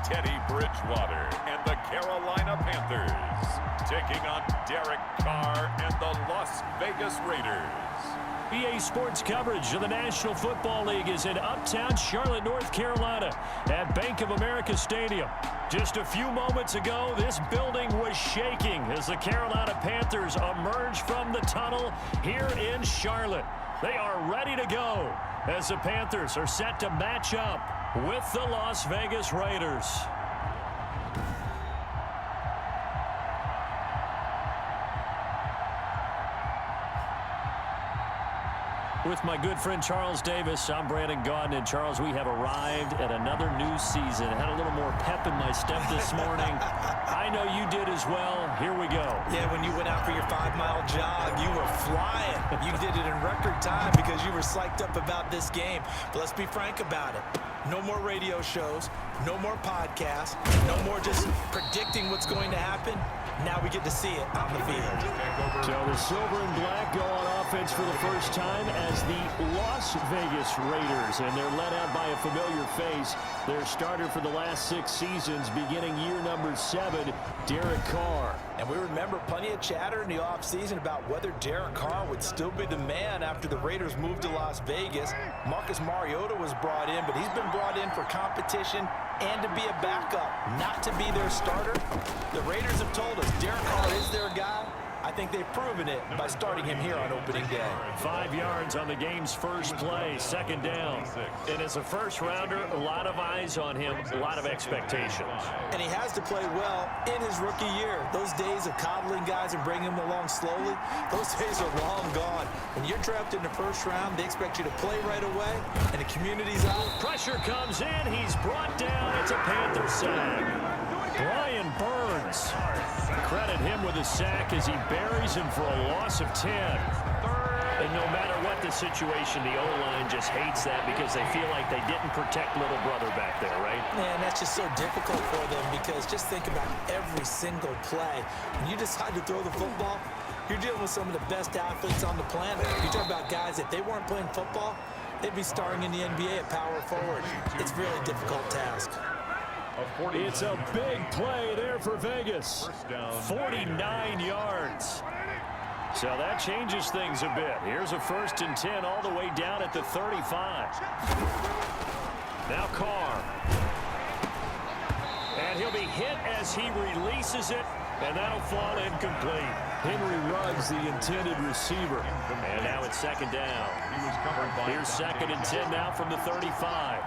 Teddy Bridgewater and the Carolina Panthers, taking on Derek Carr and the Las Vegas Raiders. EA Sports coverage of the National Football League is in uptown Charlotte, North Carolina at Bank of America Stadium. Just a few moments ago, this building was shaking as the Carolina Panthers emerged from the tunnel here in Charlotte. They are ready to go as the Panthers are set to match up with the Las Vegas Raiders. With my good friend Charles Davis, I'm Brandon Gaudin. And Charles, we have arrived at another new season. I had a little more pep in my step this morning. I know you did as well. Here we go. Yeah, when you went out for your 5-mile jog, you were flying. You did it in record time because you were psyched up about this game. But let's be frank about it. No more radio shows, no more podcasts, no more just predicting what's going to happen. Now we get to see it on the field. So the silver and black go on offense for the first time as the Las Vegas Raiders, and they're led out by a familiar face. Their starter for the last 6 seasons, beginning year number 7, Derek Carr. And we remember plenty of chatter in the offseason about whether Derek Carr would still be the man after the Raiders moved to Las Vegas. Marcus Mariota was brought in, but he's been brought in for competition and to be a backup, not to be their starter. The Raiders have told us Derek Carr is their guy. I think they've proven it by starting him here on opening day. 5 yards on the game's first play, second down. And as a first-rounder, a lot of eyes on him, a lot of expectations. And he has to play well in his rookie year. Those days of coddling guys and bringing them along slowly, those days are long gone. When you're drafted in the first round, they expect you to play right away, and the community's out. Pressure comes in. He's brought down. It's a Panther sack. Brian Burns. Credit him with a sack as he buries him for a loss of 10. And no matter what the situation, the O-line just hates that because they feel like they didn't protect little brother back there, right? Man, that's just so difficult for them because just think about every single play. When you decide to throw the football, you're dealing with some of the best athletes on the planet. You talk about guys, if they weren't playing football, they'd be starring in the NBA at power forward. It's a really difficult task. It's a big play there for Vegas. 49 yards. So that changes things a bit. Here's a 1st and 10 all the way down at the 35. Now Carr. And he'll be hit as he releases it, and that'll fall incomplete. Henry Ruggs, the intended receiver. And now it's second down. Here's 2nd and 10 now from the 35.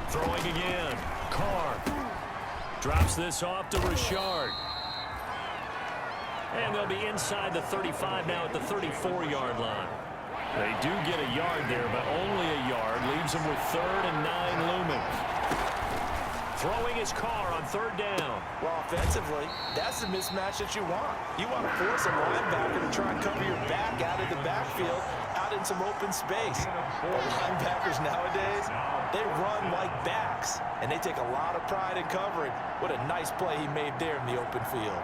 Throwing again. Carr drops this off to Richard. And they'll be inside the 35 now at the 34-yard line. They do get a yard there, but only a yard. Leaves them with 3rd and 9 looming. Throwing his Carr on 3rd down. Well, offensively, that's the mismatch that you want. You want to force a linebacker to try and cover your back out of the backfield, out in some open space. Well, linebackers nowadays, they run like backs, and they take a lot of pride in covering. What a nice play he made there in the open field.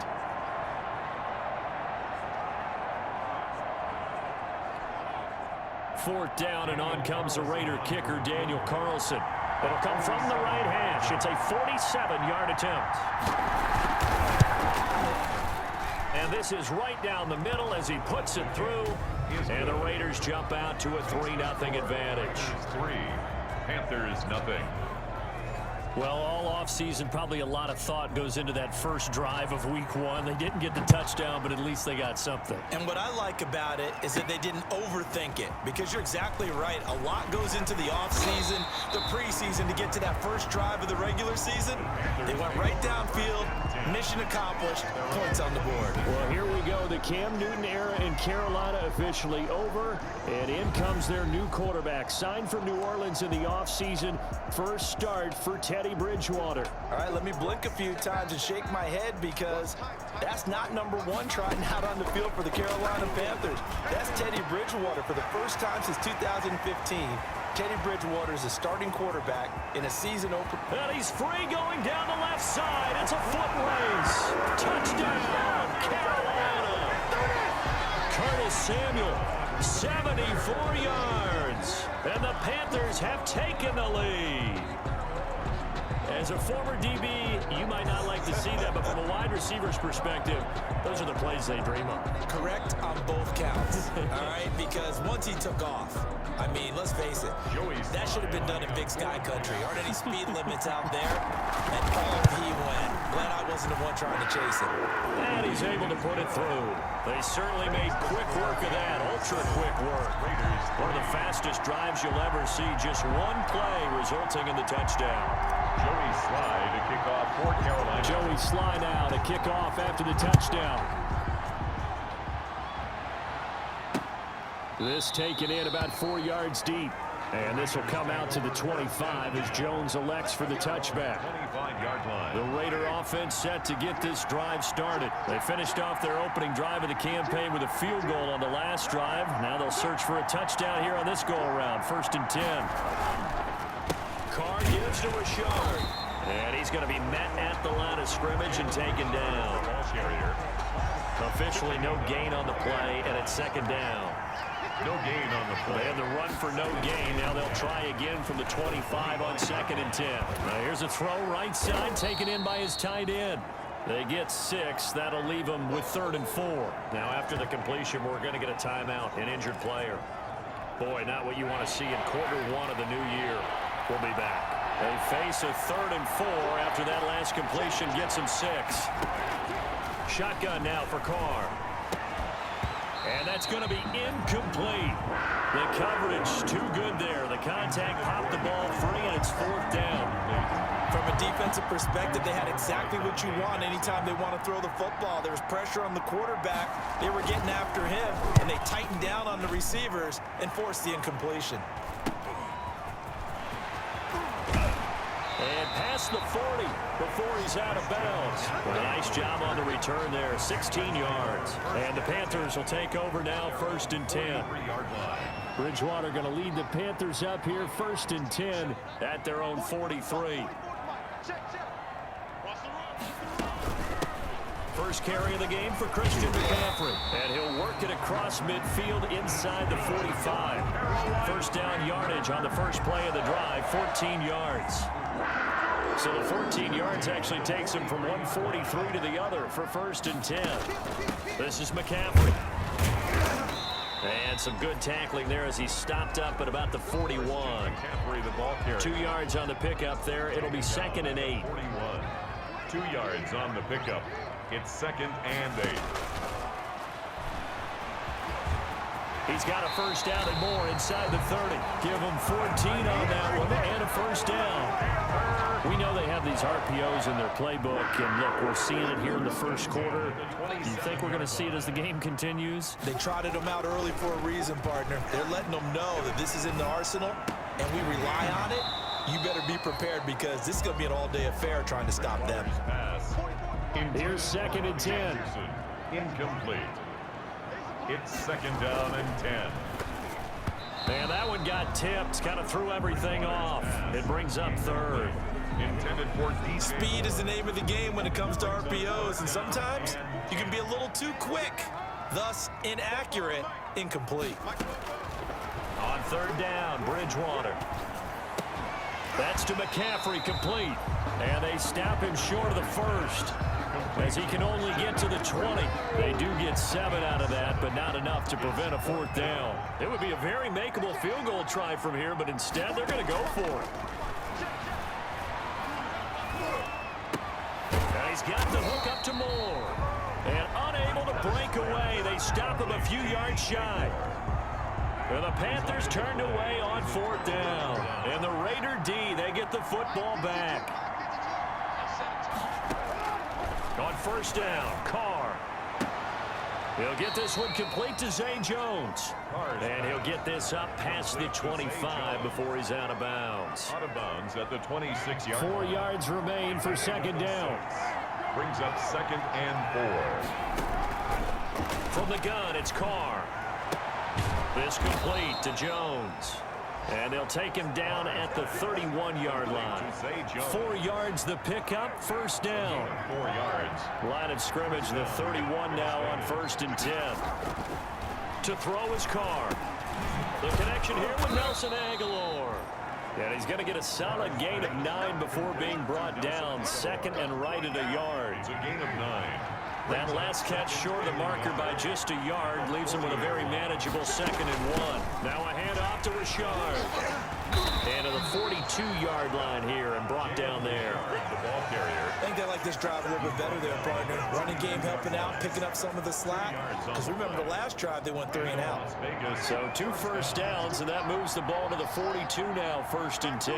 Fourth down, and on comes the Raider kicker, Daniel Carlson. It'll come from the right hash. It's a 47-yard attempt. And this is right down the middle as he puts it through. And the Raiders jump out to a 3-0 advantage. 3, Panthers nothing. Well, all offseason, probably a lot of thought goes into that first drive of week 1. They didn't get the touchdown, but at least they got something. And what I like about it is that they didn't overthink it, because you're exactly right. A lot goes into the offseason, the preseason to get to that first drive of the regular season. They went right downfield, mission accomplished, points on the board. Well, here we go. The Cam Newton era in Carolina officially over, and in comes their new quarterback. Signed from New Orleans in the offseason. First start for Teddy Bridgewater. All right, let me blink a few times and shake my head, because that's not number 1 trotting out on the field for the Carolina Panthers. That's Teddy Bridgewater for the first time since 2015. Teddy Bridgewater is a starting quarterback in a season opener. And he's free going down the left side. It's a foot race. Touchdown, Carolina. Curtis Samuel 74 yards. And the Panthers have taken the lead. As a former DB, you might not like to see that, but from a wide receiver's perspective, those are the plays they dream of. Correct on both counts, all right? Because once he took off, I mean, let's face it, that should have been done in Big Sky Country. Aren't any speed limits out there? And off he went. Glad I wasn't the one trying to chase him. And he's able to put it through. They certainly made quick work of that, ultra-quick work. One of the fastest drives you'll ever see, just one play resulting in the touchdown. Joey Sly to kick off for Carolina. Joey Sly now to kick off after the touchdown. This taken in about 4 yards deep. And this will come out to the 25 as Jones elects for the touchback. 25-yard line. The Raider offense set to get this drive started. They finished off their opening drive of the campaign with a field goal on the last drive. Now they'll search for a touchdown here on this go-around. 1st and 10. Carr gives to Rashard. And he's going to be met at the line of scrimmage and taken down. Ball carrier. Officially no gain on the play, and it's 2nd down. No gain on the play. They had the run for no gain. Now they'll try again from the 25 on 2nd and 10. Now here's a throw right side, taken in by his tight end. They get 6. That'll leave them with 3rd and 4. Now after the completion, we're going to get a timeout, an injured player. Boy, not what you want to see in Q1 of the new year. We'll be back. They face a 3rd and 4 after that last completion gets him 6. Shotgun now for Carr. And that's going to be incomplete. The coverage too good there. The contact popped the ball free, and it's 4th down. From a defensive perspective, they had exactly what you want anytime they want to throw the football. There was pressure on the quarterback. They were getting after him, and they tightened down on the receivers and forced the incompletion. And past the 40 before he's out of bounds. Well, a nice job on the return there, 16 yards. And the Panthers will take over now, 1st and 10. Bridgewater going to lead the Panthers up here, 1st and 10 at their own 43. First carry of the game for Christian McCaffrey. And he'll work it across midfield inside the 45. 1st down yardage on the first play of the drive, 14 yards. So the 14 yards actually takes him from 143 to the other for 1st and 10. This is McCaffrey. And some good tackling there as he stopped up at about the 41. McCaffrey, the ball carrier. 2 yards on the pickup there. It'll be 2nd and 8. 41. 2 yards on the pickup. It's 2nd and 8. He's got a 1st down and more inside the 30. Give him 14 on that one and a 1st down. We know they have these RPOs in their playbook, and look, we're seeing it here in the 1st quarter. Do you think we're going to see it as the game continues? They trotted them out early for a reason, partner. They're letting them know that this is in the arsenal, and we rely on it. You better be prepared because this is going to be an all-day affair trying to stop them. Here's 2nd and 10. Incomplete. It's 2nd down and 10. And that one got tipped, kind of threw everything off. It brings up 3rd. Intended for deep. Speed is the name of the game when it comes to RPOs, and sometimes you can be a little too quick, thus inaccurate, incomplete. On 3rd down, Bridgewater. That's to McCaffrey, complete. And they stop him short of the 1st. As he can only get to the 20. They do get 7 out of that, but not enough to prevent a 4th down. It would be a very makeable field goal try from here, but instead they're going to go for it. And he's got the hook up to Moore. And unable to break away, they stop him a few yards shy. And the Panthers turned away on 4th down. And the Raider D, they get the football back. On 1st down, Carr. He'll get this one complete to Zay Jones. And he'll get this up past the 25 before he's out of bounds. Out of bounds at the 26-yard line. 4 yards remain for 2nd down. Brings up 2nd and 4. From the gun, it's Carr. This complete to Jones. And they'll take him down at the 31-yard line. 4 yards the pickup, 1st down. 4 yards. Line of scrimmage, the 31 now on 1st and 10. To throw his car. The connection here with Nelson Aguilar. And he's going to get a solid gain of 9 before being brought down. Second and right at a yard. It's a gain of 9. That last catch short of the marker by just a yard leaves him with a very manageable 2nd and 1. Now a handoff to Richard. And to the 42-yard line here and brought down there. The ball carrier. I think they like this drive a little bit better there, partner. Running game helping out, picking up some of the slack. Because remember the last drive, they went 3 and out. So 2 first downs, and that moves the ball to the 42 now, 1st and 10.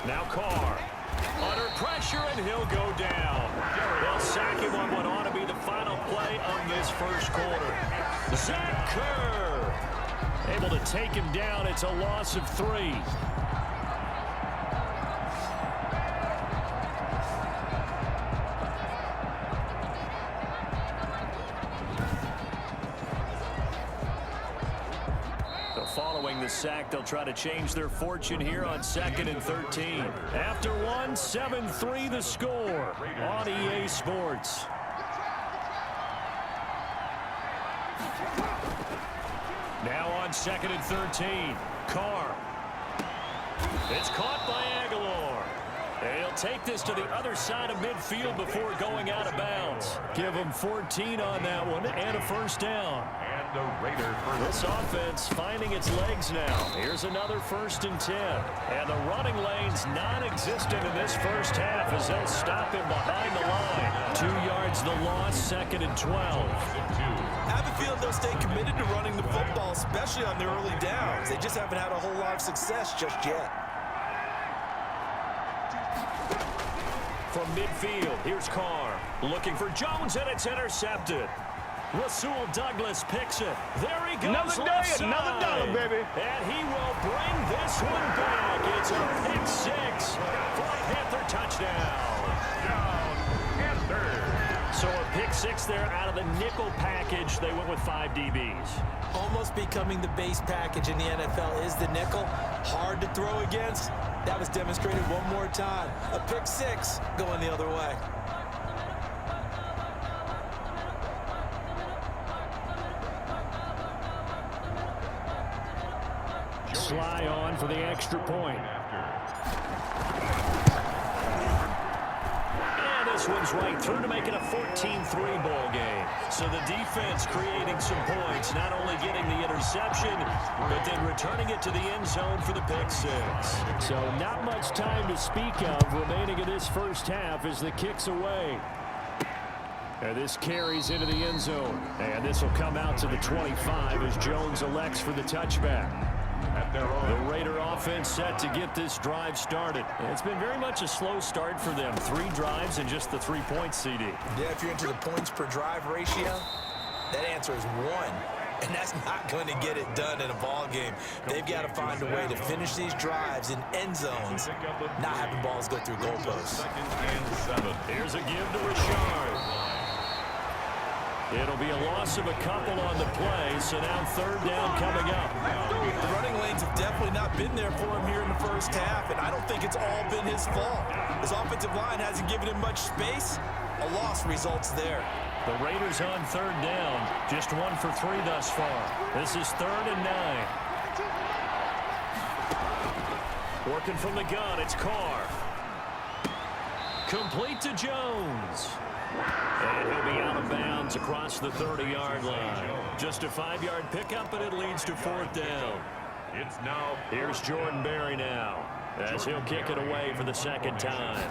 Now Carr. Under pressure, and he'll go down. They'll sack him on what ought to be the final play of this first quarter. Zach Kerr able to take him down. It's a loss of 3. Following the sack, they'll try to change their fortune here on 2nd and 13. After 1, 7-3 the score on EA Sports. Now on 2nd and 13. Carr. It's caught by Aguilar. He'll take this to the other side of midfield before going out of bounds. Give him 14 on that one and a first down. And the Raiders. This offense finding its legs now. Here's another 1st and 10. And the running lane's non-existent in this first half as they'll stop him behind the line. 2 yards the loss, 2nd and 12. I have a feeling they'll stay committed to running the football, especially on the early downs. They just haven't had a whole lot of success just yet. From midfield, here's Carr. Looking for Jones, and it's intercepted. Rasul Douglas picks it. There he goes. Another day, another dollar, baby. And he will bring this one back. It's a pick 6 for a Panther touchdown. So a pick 6 there out of the nickel package. They went with 5 DBs. Almost becoming the base package in the NFL is the nickel. Hard to throw against. That was demonstrated one more time. A pick 6 going the other way. Sly on for the extra point. And this one's right through to make it a 14-3 ball game. So the defense creating some points, not only getting the interception, but then returning it to the end zone for the pick 6. So not much time to speak of remaining in this first half as the kick's away. And this carries into the end zone. And this will come out to the 25 as Jones elects for the touchback. The Raider offense set to get this drive started. It's been very much a slow start for them. 3 drives and just the 3 points, CD. Yeah, if you're into the points per drive ratio, that answer is 1. And that's not going to get it done in a ball game. They've got to find a way to finish these drives in end zones, not having balls go through goalposts. Here's a give to Richard. It'll be a loss of a couple on the play, so now 3rd down coming up. The running lanes have definitely not been there for him here in the first half, and I don't think it's all been his fault. His offensive line hasn't given him much space. A loss results there. The Raiders on 3rd down, just 1 for 3 thus far. This is 3rd and 9. Working from the gun, it's Carr. Complete to Jones. And he'll be out of bounds across the 30-yard line. Just a 5-yard pickup, and it leads to 4th down. It's now. Here's Jordan Berry now as he'll kick it away for the 2nd time.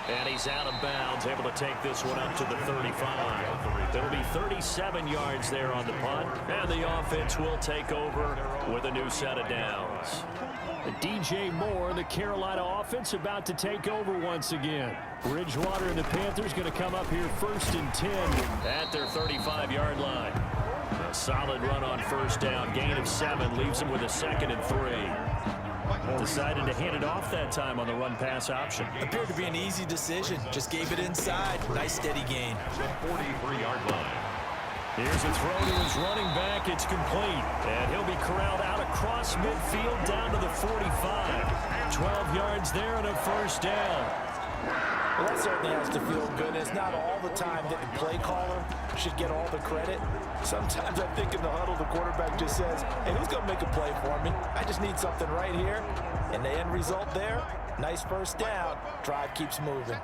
And he's out of bounds, able to take this one up to the 35. There'll be 37 yards there on the punt, and the offense will take over with a new set of downs. DJ Moore, the Carolina offense, about to take over once again. Bridgewater and the Panthers going to come up here 1st and 10 at their 35-yard line. A solid run on 1st down, gain of 7, leaves them with a 2nd and 3. Decided to hand it off that time on the run-pass option. Appeared to be an easy decision. Just gave it inside. Nice steady gain. 43-yard line. Here's a throw to his running back. It's complete. And he'll be corralled out across midfield down to the 45. 12 yards there and a 1st down. Well, that certainly has to feel good. It's not all the time that the play caller should get all the credit. Sometimes I think in the huddle, the quarterback just says, hey, who's going to make a play for me? I just need something right here. And the end result there, nice first down. Drive keeps moving.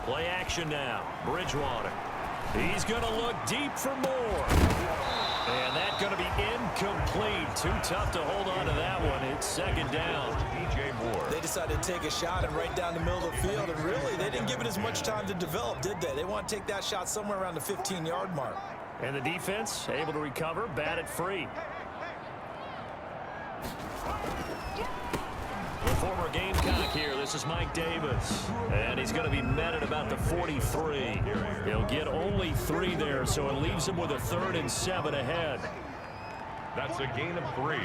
Play action now. Bridgewater. He's going to look deep for more. And that's going to be incomplete. Too tough to hold on to that one. It's second down. They decided to take a shot and right down the middle of the field, and really, they didn't give it as much time to develop, did they? They want to take that shot somewhere around the 15-yard mark. And the defense able to recover, bat it free. The former Gamecock here. This is Mike Davis. And he's going to be met at about the 43. He'll get only 3 there, so it leaves him with a 3rd and 7 ahead. That's a gain of 3.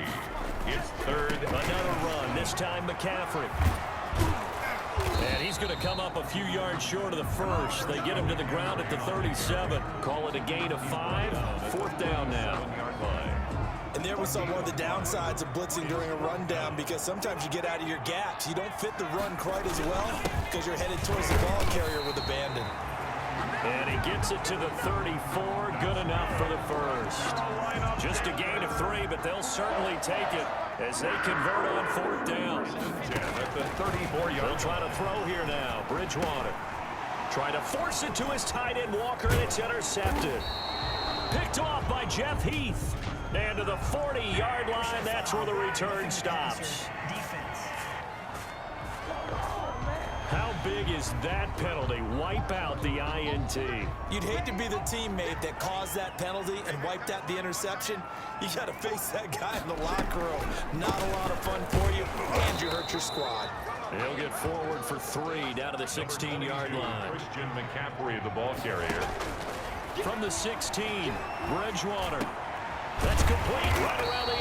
It's 3rd. Another run, this time McCaffrey. And he's going to come up a few yards short of the first. They get him to the ground at the 37. Call it a gain of 5. 4th down now. And there we saw one of the downsides of blitzing during a rundown, because sometimes you get out of your gaps. You don't fit the run quite as well because you're headed towards the ball carrier with abandon. And he gets it to the 34. Good enough for the first. Just a gain of 3, but they'll certainly take it as they convert on 4th down. At the 34-yard. They'll try to throw here now. Bridgewater. Try to force it to his tight end Walker, and it's intercepted. Picked off by Jeff Heath. And to the 40-yard line, that's where the return stops. How big is that penalty? Wipe out the INT. You'd hate to be the teammate that caused that penalty and wiped out the interception. You got to face that guy in the locker room. Not a lot of fun for you, and you hurt your squad. He'll get forward for 3 down to the 16-yard line. Christian McCaffrey, the ball carrier. From the 16, Bridgewater. That's complete right around the 8.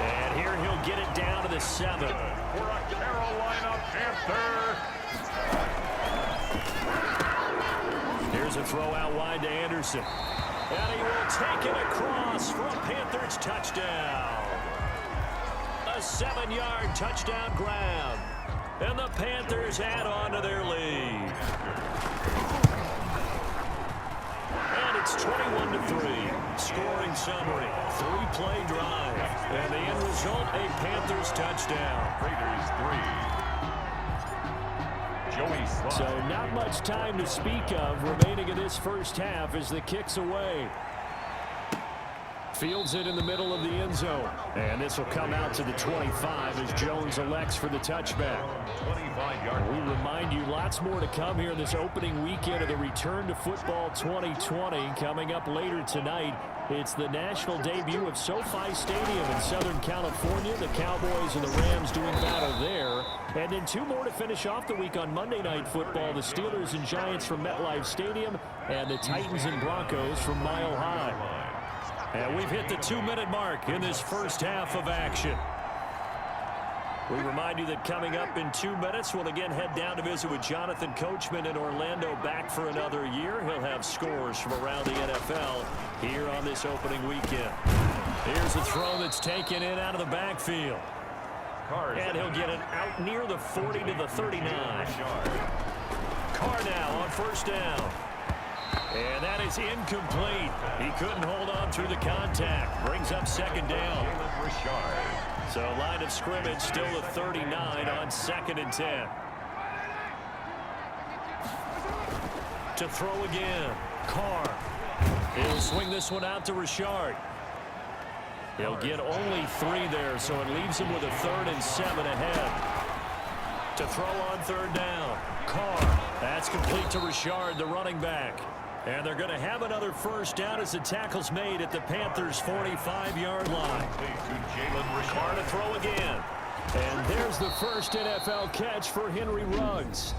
And here he'll get it down to the 7. For a Carolina Panther. Here's a throw out wide to Anderson. And he will take it across for a Panthers touchdown. A 7-yard touchdown grab. And the Panthers add on to their lead. And it's 21-3. Scoring summary. 3-play drive. And the end result, a Panthers touchdown. Raiders 3. Joey Slye. So not much time to speak of remaining in this first half as the kick's away. Fields it in the middle of the end zone. And this will come out to the 25 as Jones elects for the touchback. 25-yard. We remind you lots more to come here in this opening weekend of the Return to Football 2020. Coming up later tonight, it's the national debut of SoFi Stadium in Southern California. The Cowboys and the Rams doing battle there. And then 2 more to finish off the week on Monday Night Football. The Steelers and Giants from MetLife Stadium and the Titans and Broncos from Mile High. And we've hit the 2-minute mark in this first half of action. We remind you that coming up in 2 minutes, we'll again head down to visit with Jonathan Coachman in Orlando, back for another year. He'll have scores from around the NFL here on this opening weekend. Here's a throw that's taken in out of the backfield. And he'll get it out near the 40 to the 39. Carr now on first down. And that is incomplete. He couldn't hold on through the contact. Brings up second down. So line of scrimmage still at 39 on 2nd and 10. To throw again. Carr. He'll swing this one out to Richard. He'll get only 3 there, so it leaves him with a 3rd and 7 ahead. To throw on 3rd down. Carr. That's complete to Richard, the running back. And they're going to have another first down as the tackle's made at the Panthers' 45-yard line. Carr to throw again. And there's the first NFL catch for Henry Ruggs.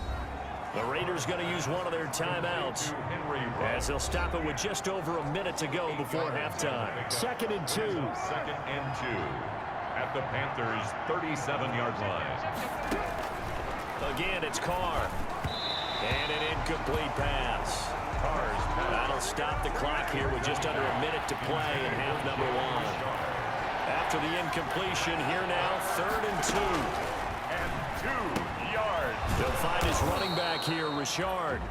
The Raiders going to use one of their timeouts as they'll stop it with just over a minute to go before halftime. 2nd and 2. 2nd and 2 at the Panthers' 37-yard line. Again, it's Carr. And an incomplete pass. That'll stop the clock here with just under a minute to play in half number 1. After the incompletion, here now, 3rd and 2. And 2. He'll find his running back here, Richard.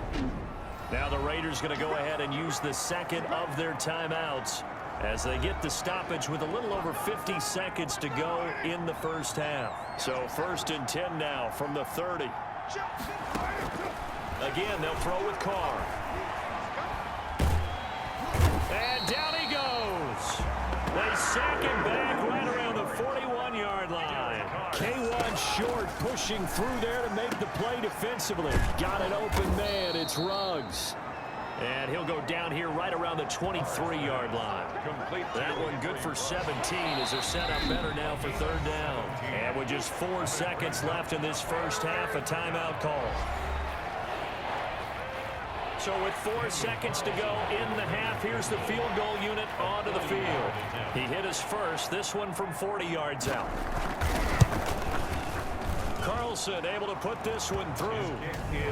Now the Raiders going to go ahead and use the second of their timeouts as they get the stoppage with a little over 50 seconds to go in the first half. So 1st and 10 now from the 30. Again, they'll throw with Carr. And down he goes. They sack him back right around the 41-yard line. K1 short, pushing through there to make the play defensively. Got an open man. It's Ruggs. And he'll go down here right around the 23-yard line. That one good for 17 as they're set up better now for 3rd down. And with just 4 seconds left in this first half, a timeout call. So with 4 seconds to go in the half, here's the field goal unit onto the field. He hit his first, this one from 40 yards out. Carlson able to put this one through,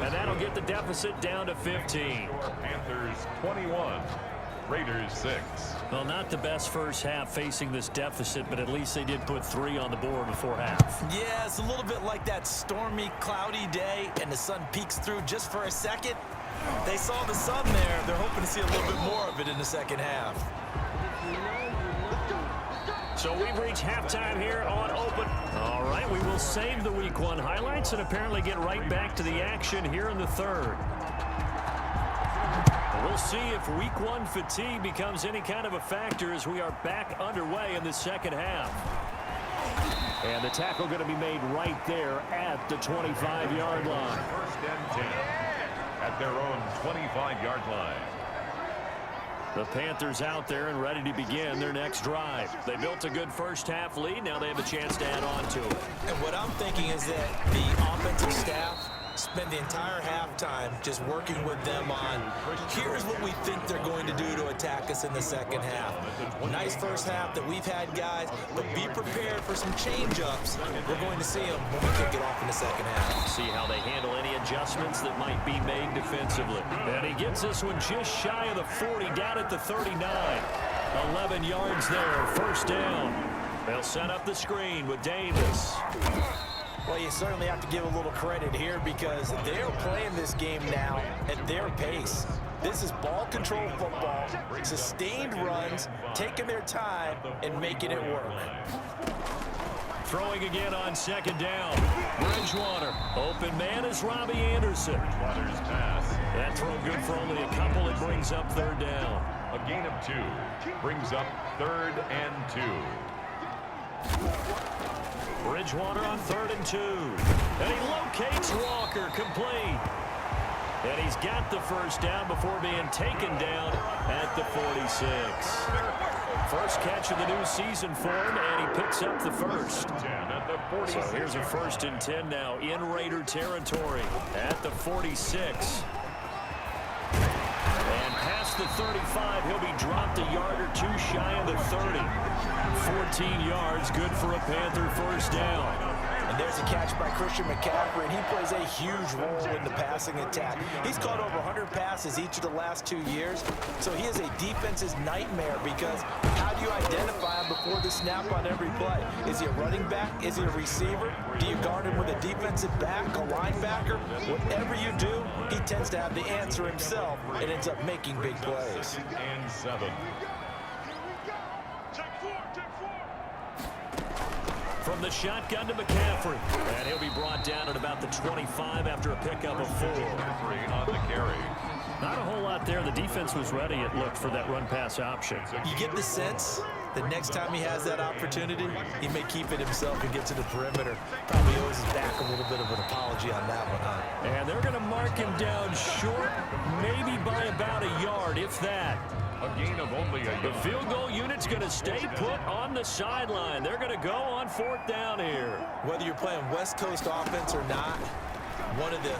and that'll get the deficit down to 15. Panthers 21, Raiders 6. Well, not the best first half facing this deficit, but at least they did put 3 on the board before half. Yeah, it's a little bit like that stormy, cloudy day, and the sun peeks through just for a second. They saw the sun there. They're hoping to see a little bit more of it in the second half. So we've reached halftime here on Open. All right, we will save the Week 1 highlights and apparently get right back to the action here in the 3rd. We'll see if Week 1 fatigue becomes any kind of a factor as we are back underway in the second half. And the tackle going to be made right there at the 25-yard line. 1st and 10 at their own 25-yard line. The Panthers out there and ready to begin their next drive. They built a good first half lead. Now they have a chance to add on to it. And what I'm thinking is that the offensive staff spend the entire halftime just working with them on, here's what we think they're going to do to attack us in the second half. Nice first half that we've had, guys, but be prepared for some change-ups. We're going to see them when we kick it off in the second half. See how they handle any adjustments that might be made defensively. And he gets this one just shy of the 40, down at the 39. 11 yards there, 1st down. They'll set up the screen with Davis. Well, you certainly have to give a little credit here because they're playing this game now at their pace. This is ball control football, sustained runs, taking their time and making it work. Throwing again on 2nd down. Bridgewater. Open man is Robbie Anderson. Bridgewater's pass. That throw good for only a couple. It brings up 3rd down. A gain of 2 brings up 3rd and 2. Bridgewater on 3rd and 2. And he locates Walker, complete. And he's got the 1st down before being taken down at the 46. First catch of the new season for him, and he picks up the 1st. So here's a 1st and 10 now in Raider territory at the 46. And past the 35, he'll be dropped a yard or 2 shy of the 30. 14 yards, good for a Panther 1st down. And there's a catch by Christian McCaffrey, and he plays a huge role in the passing attack. He's caught over 100 passes each of the last 2 years, so he is a defense's nightmare because how do you identify him before the snap on every play? Is he a running back? Is he a receiver? Do you guard him with a defensive back, a linebacker? Whatever you do, he tends to have the answer himself and ends up making big plays. And 7. From the shotgun to McCaffrey. And he'll be brought down at about the 25 after a pickup of 4. 3 on the carry. Not a whole lot there. The defense was ready, it looked, for that run-pass option. You get the sense that next time he has that opportunity, he may keep it himself and get to the perimeter. Probably owes his back a little bit of an apology on that one, huh? And they're going to mark him down short, maybe by about a yard, if that. A gain of only a yard. The field goal unit's going to stay put on the sideline. They're going to go on 4th down here. Whether you're playing West Coast offense or not, one of the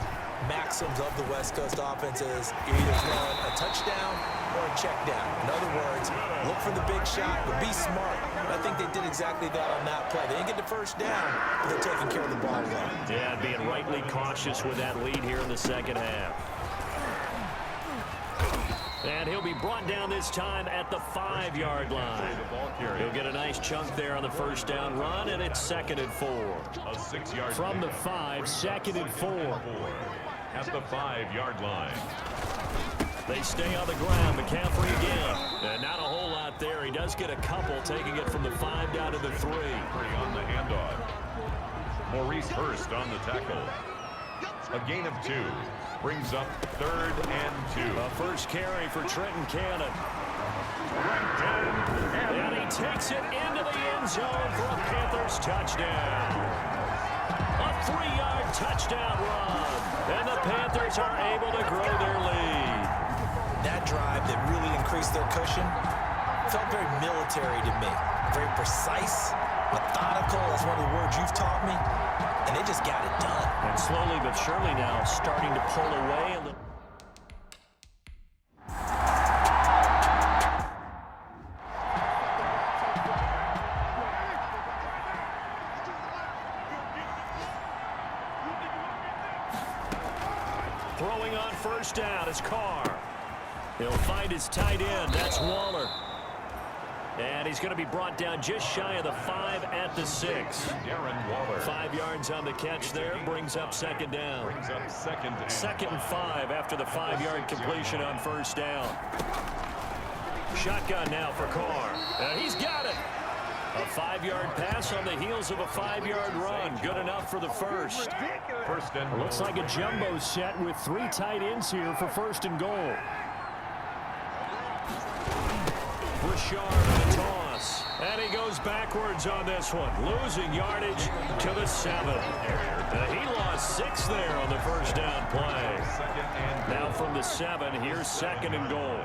maxims of the West Coast offense is you're either throwing a touchdown or a check down. In other words, look for the big shot, but be smart. And I think they did exactly that on that play. They didn't get the 1st down, but they're taking care of the ball well. Yeah, being rightly cautious with that lead here in the second half. And he'll be brought down this time at the 5-yard line. He'll get a nice chunk there on the first down run, and it's 2nd and 4. A 6-yard From the 5, 2nd and 4. At the 5-yard line. They stay on the ground. McCaffrey again. And not a whole lot there. He does get a couple, taking it from the 5 down to the 3. On the handoff. Maurice Hurst on the tackle. A gain of 2. Brings up 3rd and 2. A first carry for Trenton Cannon. And he takes it into the end zone for a Panthers touchdown. A 3-yard touchdown run. And the Panthers are able to grow their lead. That drive that really increased their cushion felt very military to me. Very precise, methodical. That's one of the words you've taught me. And they just got it done. And slowly but surely now starting to pull away a little. Throwing on first down is Carr. He'll find his tight end. That's Waller. And he's going to be brought down just shy of the 5 at the 6. Darren Waller. 5 yards on the catch there. Brings up 2nd down. Brings up 2nd and 5 after the 5-yard completion on first down. Shotgun now for Carr. And he's got it. A 5-yard pass on the heels of a 5-yard run. Good enough for the first. First and Looks like a jumbo set with 3 tight ends here for 1st and goal. Richard on the toss. And he goes backwards on this one. Losing yardage to the 7. He lost 6 there on the first down play. Now from the 7, here's 2nd and goal.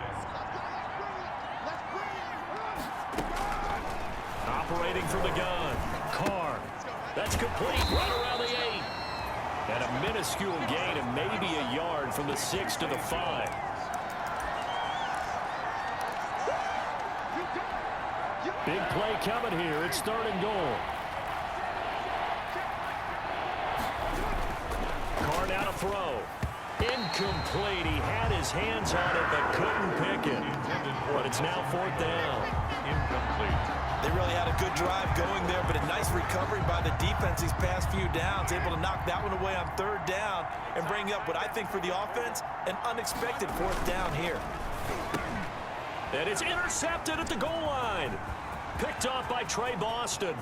Operating from the gun. Carr. That's complete right around the 8. And a minuscule gain of maybe a yard from the 6 to the 5. Big play coming here. It's 3rd and goal. Carr now to throw. Incomplete. He had his hands on it but couldn't pick it. But it's now 4th down. Incomplete. They really had a good drive going there, but a nice recovery by the defense these past few downs. Able to knock that one away on 3rd down and bring up what I think for the offense, an unexpected 4th down here. And it's intercepted at the goal line. Picked off by Trey Boston.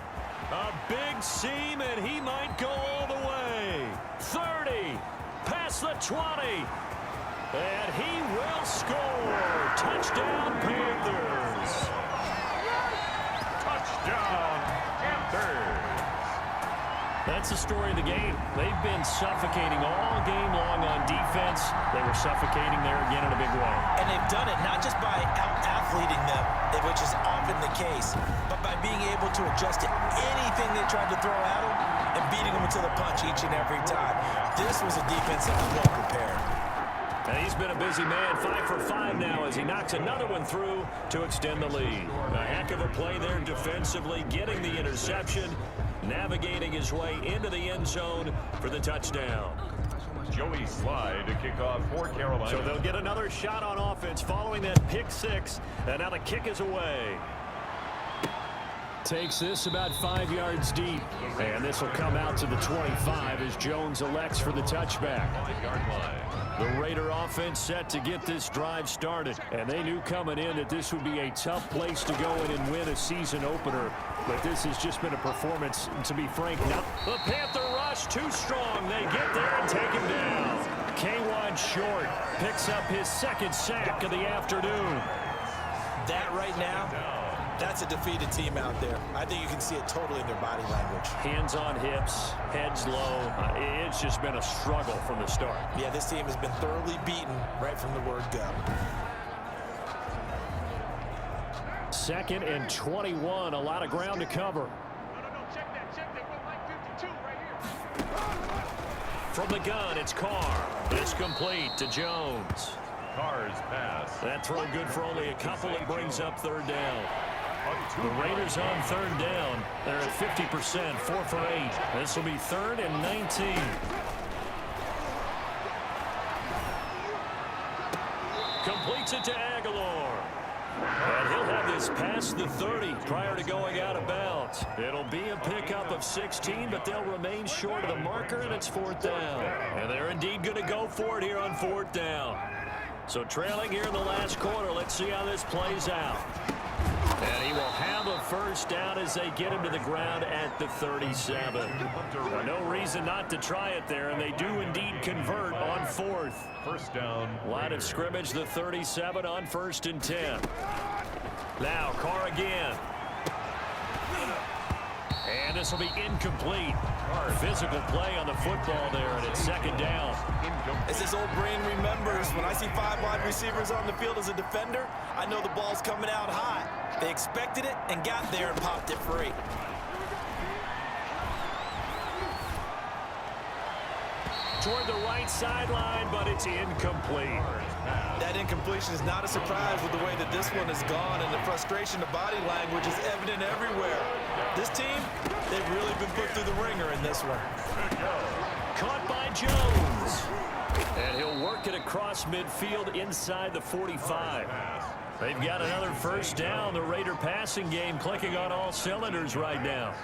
A big seam, and he might go all the way. 30, past the 20. And he will score. Touchdown, Panthers. Touchdown, Panthers. That's the story of the game. They've been suffocating all game long on defense. They were suffocating there again in a big way. And they've done it not just by out-athleting them, which is often the case, but by being able to adjust to anything they tried to throw at them and beating them to the punch each and every time. This was a defense that was well prepared. And he's been a busy man, 5 for 5 now as he knocks another one through to extend the lead. A heck of a play there defensively, getting the interception, navigating his way into the end zone for the touchdown. Joey Slye to kick off for Carolina. So they'll get another shot on offense following that pick 6, and now the kick is away. Takes this about 5 yards deep, and this will come out to the 25 as Jones elects for the touchback. 5-yard line. The Raider offense set to get this drive started, and they knew coming in that this would be a tough place to go in and win a season opener, but this has just been a performance, to be frank. Now, the Panther rush too strong. They get there and take him down. K1 Short picks up his 2nd sack of the afternoon. That right now, that's a defeated team out there. I think you can see it totally in their body language. Hands on hips, heads low. It's just been a struggle from the start. Yeah, this team has been thoroughly beaten right from the word go. 2nd and 21, a lot of ground to cover. Check that. We're like 52 right here. From the gun, it's Carr. It's complete to Jones. Carr's pass. That throw good for only a couple. It brings up 3rd down. The Raiders on 3rd down. They're at 50%, 4 for 8. This will be 3rd and 19. Complete Fakes it to Aguilar. And he'll have this past the 30 prior to going out of bounds. It'll be a pickup of 16, but they'll remain short of the marker, and it's 4th down. And they're indeed going to go for it here on 4th down. So trailing here in the last quarter, let's see how this plays out. And he will have a 1st down as they get him to the ground at the 37. No reason not to try it there, and they do indeed convert on 4th. 1st down. Line of scrimmage, the 37 on 1st and 10. Now Carr again. And this will be incomplete. Physical play on the football there, and it's 2nd down. As his old brain remembers, when I see 5 wide receivers on the field as a defender, I know the ball's coming out hot. They expected it and got there and popped it free. Toward the right sideline, but it's incomplete. That incompletion is not a surprise with the way that this one has gone, and the frustration of body language is evident everywhere. This team, they've really been put through the ringer in this one. Caught by Jones. And he'll work it across midfield inside the 45. They've got another 1st down. The Raider passing game clicking on all cylinders right now.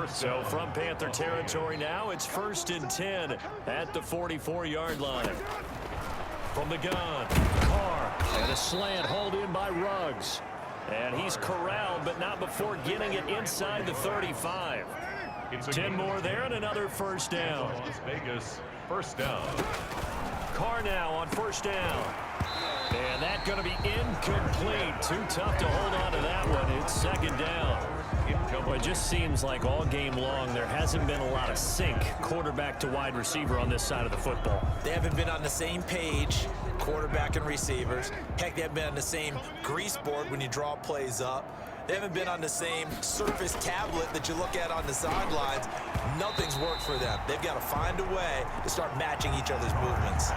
So from Panther territory now, it's 1st and 10 at the 44-yard line. From the gun, Carr, and a slant hauled in by Ruggs. And he's corralled, but not before getting it inside the 35. 10 more there and another 1st down. Las Vegas, 1st down. Carr now on 1st down. And that's going to be incomplete. Too tough to hold on to that one. It's 2nd down. It just seems like all game long there hasn't been a lot of sync quarterback to wide receiver on this side of the football. They haven't been on the same page, quarterback and receivers. Heck, they haven't been on the same grease board when you draw plays up. They haven't been on the same Surface tablet that you look at on the sidelines. Nothing's worked for them. They've got to find a way to start matching each other's movements.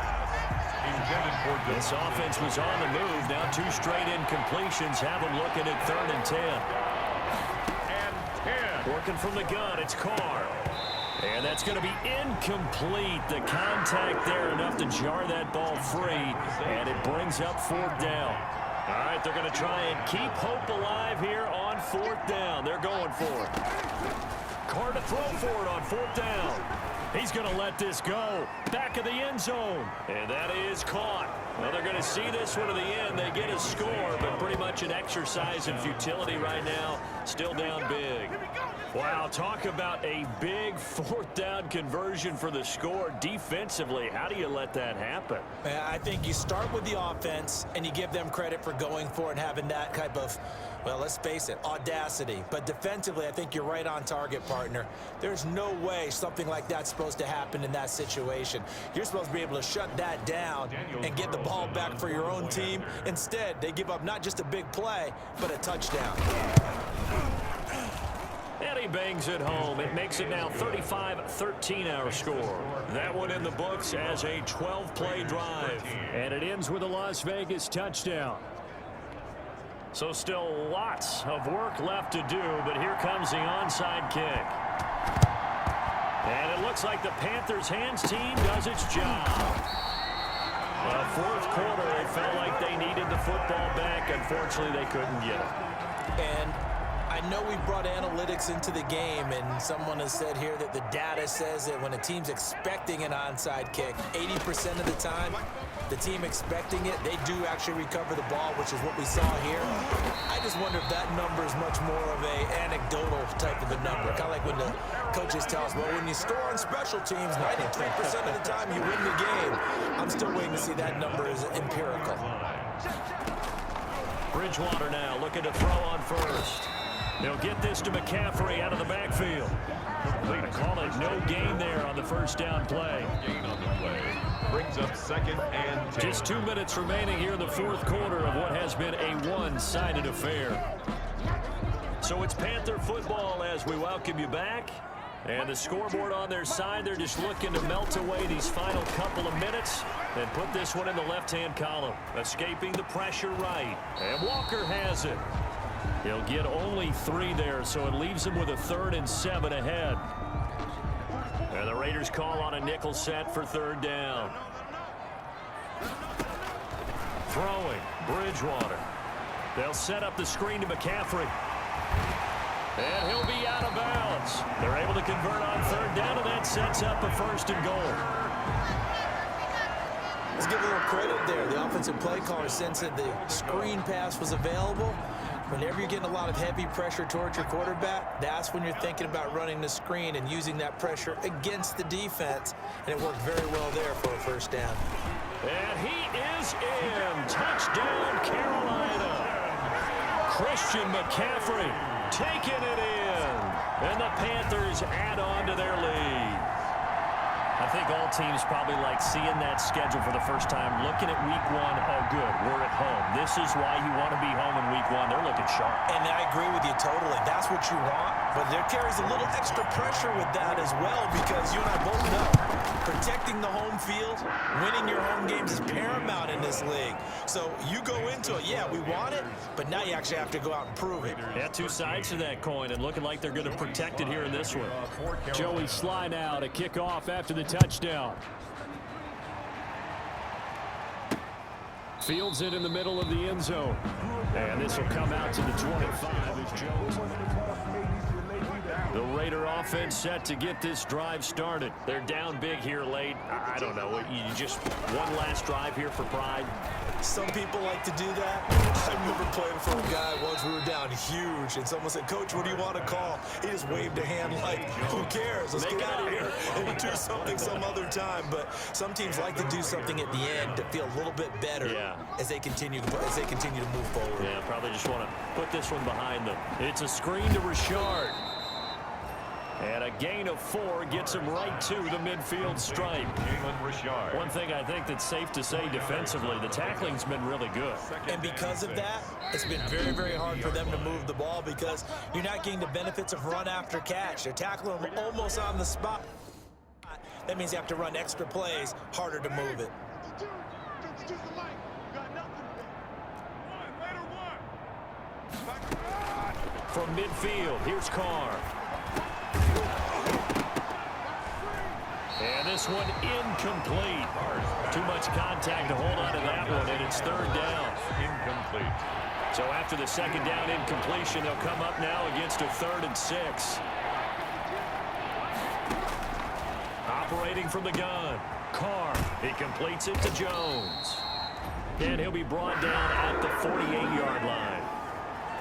This offense was on the move. Now 2 straight incompletions have them looking at 3rd and 10. Working from the gun, it's Carr. And that's going to be incomplete. The contact there enough to jar that ball free, and it brings up 4th down. All right, they're going to try and keep hope alive here on 4th down. They're going for it. Carr to throw for it on 4th down. He's going to let this go. Back of the end zone. And that is caught. Well, they're going to see this one to the end. They get a score, but pretty much an exercise in futility right now. Still down big. Wow, talk about a big 4th down conversion for the score. Defensively, how do you let that happen? I think you start with the offense, and you give them credit for going for it and having that type of, well, let's face it, audacity. But defensively, I think you're right on target, partner. There's no way something like that's supposed to happen in that situation. You're supposed to be able to shut that down and get the ball back for your own team. Instead, they give up not just a big play, but a touchdown. And he bangs it home. It makes it now 35-13 our score. That one in the books as a 12-play drive. And it ends with a Las Vegas touchdown. So still lots of work left to do, but here comes the onside kick. And it looks like the Panthers' hands team does its job. Well, 4th quarter, it felt like they needed the football back. Unfortunately, they couldn't get it. And I know we brought analytics into the game, and someone has said here that the data says that when a team's expecting an onside kick, 80% of the time, the team expecting it, they do actually recover the ball, which is what we saw here. I just wonder if that number is much more of a anecdotal type of a number. Kind of like when the coaches tell us, well, when you score on special teams, 93% of the time you win the game. I'm still waiting to see that number is empirical. Bridgewater now looking to throw on 1st. They'll get this to McCaffrey out of the backfield. They call it no gain there on the 1st down play. Gain on the play. Brings up 2nd and 10. Just 2 minutes remaining here in the 4th quarter of what has been a one-sided affair. So it's Panther football as we welcome you back. And the scoreboard on their side, they're just looking to melt away these final couple of minutes and put this one in the left-hand column. Escaping the pressure right. And Walker has it. He'll get only 3 there, so it leaves him with a 3rd and 7 ahead. And the Raiders call on a nickel set for 3rd down. Throwing, Bridgewater. They'll set up the screen to McCaffrey. And he'll be out of bounds. They're able to convert on third down, and that sets up a 1st and goal. Let's give a little credit there. The offensive play caller sensed that the screen pass was available. Whenever you're getting a lot of heavy pressure towards your quarterback, that's when you're thinking about running the screen and using that pressure against the defense. And it worked very well there for a 1st down. And he is in. Touchdown, Carolina. Christian McCaffrey taking it in. And the Panthers add on to their lead. I think all teams probably like seeing that schedule for the first time, looking at week 1. Oh, good, we're at home. This is why you want to be home in week 1. They're looking sharp. And I agree with you totally. That's what you want. But there carries a little extra pressure with that as well, because you and I both know protecting the home field, winning your home games is paramount in this league. So you go into it, yeah, we want it, but now you actually have to go out and prove it. Yeah, 2 sides to that coin, and looking like they're going to protect it here in this one. Joey Sly now to kick off after the touchdown. Fields it in the middle of the end zone. And this will come out to the 25 as Jones. The Raider offense set to get this drive started. They're down big here late. I don't know. You just one last drive here for pride. Some people like to do that. I remember playing for a guy once. We were down huge, and someone said, "Coach, what do you want to call?" He just waved a hand like, "Who cares? Let's get out of here and do something some other time." But some teams like to do something at the end to feel a little bit better as they continue to move forward. Yeah, probably just want to put this one behind them. It's a screen to Richard. And a gain of 4 gets him right to the midfield stripe. One thing I think that's safe to say defensively, the tackling's been really good. And because of that, it's been very, very hard for them to move the ball because you're not getting the benefits of run after catch. They're tackling them almost on the spot. That means you have to run extra plays, harder to move it. From midfield, here's Carr. And this one incomplete. Too much contact to hold on to that one, and it's 3rd down. Incomplete. So after the 2nd down incompletion, they'll come up now against a 3rd and 6. Operating from the gun, Carr. He completes it to Jones. And he'll be brought down at the 48-yard line.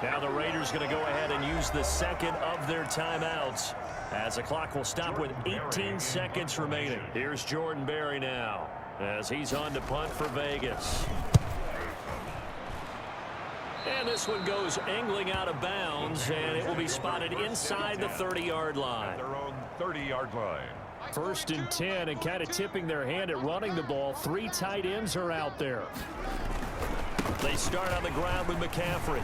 Now the Raiders going to go ahead and use the 2nd of their timeouts as the clock will stop with 18 seconds remaining. Here's Jordan Berry now as he's on to punt for Vegas. And this one goes angling out of bounds, and it will be spotted inside the 30-yard line. Their own 30-yard line. 1st and 10, and kind of tipping their hand at running the ball. 3 tight ends are out there. They start on the ground with McCaffrey.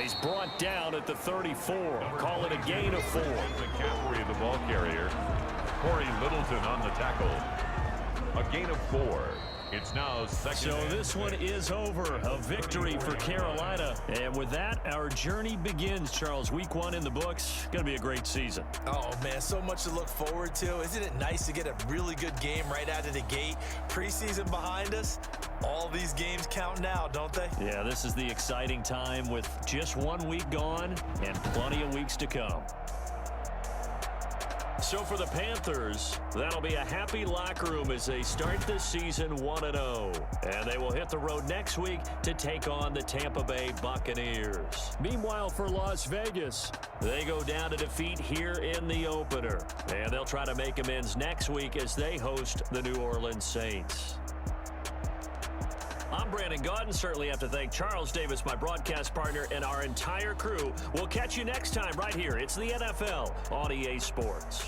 He's brought down at the 34. Call it a gain of 4. McCaffrey, the ball carrier. Corey Littleton on the tackle. A gain of 4. It's now 2nd. So this one is over. A victory for Carolina. And with that, our journey begins, Charles. Week 1 in the books. Going to be a great season. Oh, man, so much to look forward to. Isn't it nice to get a really good game right out of the gate? Preseason behind us. All these games count now, don't they? Yeah, this is the exciting time with just 1 week gone and plenty of weeks to come. So for the Panthers, that'll be a happy locker room as they start this season 1-0. And they will hit the road next week to take on the Tampa Bay Buccaneers. Meanwhile, for Las Vegas, they go down to defeat here in the opener. And they'll try to make amends next week as they host the New Orleans Saints. I'm Brandon Gaudin. Certainly have to thank Charles Davis, my broadcast partner, and our entire crew. We'll catch you next time right here. It's the NFL on EA Sports.